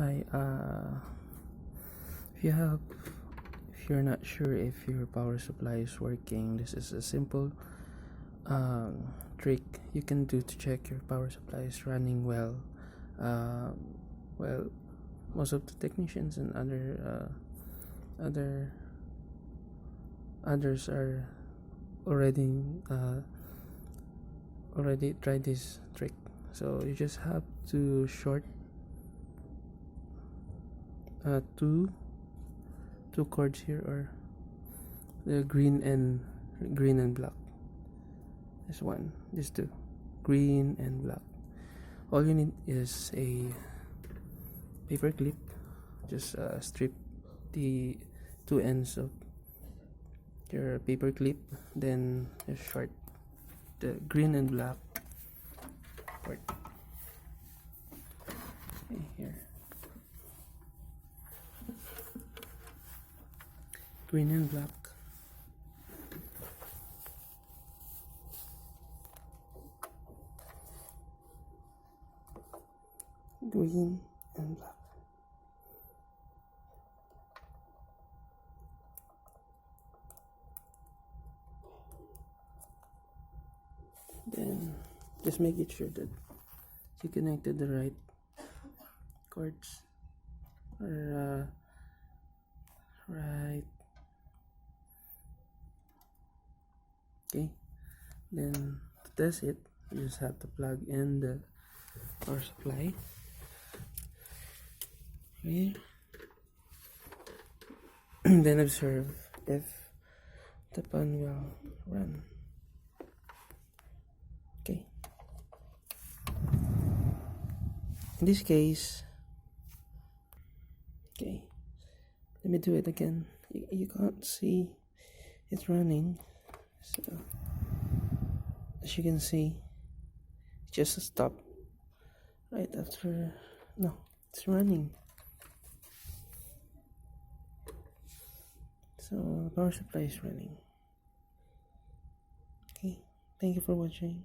Hi, if you're not sure if your power supply is working, this is a simple trick you can do to check your power supply is running well. Well, most of the technicians and others are already already tried this trick. So you just have to short two cords here, or the green and black. These two, green and black. All you need is a paper clip. Just strip the two ends of your paper clip, then just short the green and black part. Okay, here, green and black. Green and black. Then just make it sure that you connected the right cords, or right. Okay, then to test it, you just have to plug in the power supply here. Then observe if the pan will run. Okay, in this case, okay, let me do it again. You can't see it's running, so as you can see, it just stopped right after. No, it's running. So the power supply is running. Okay, thank you for watching.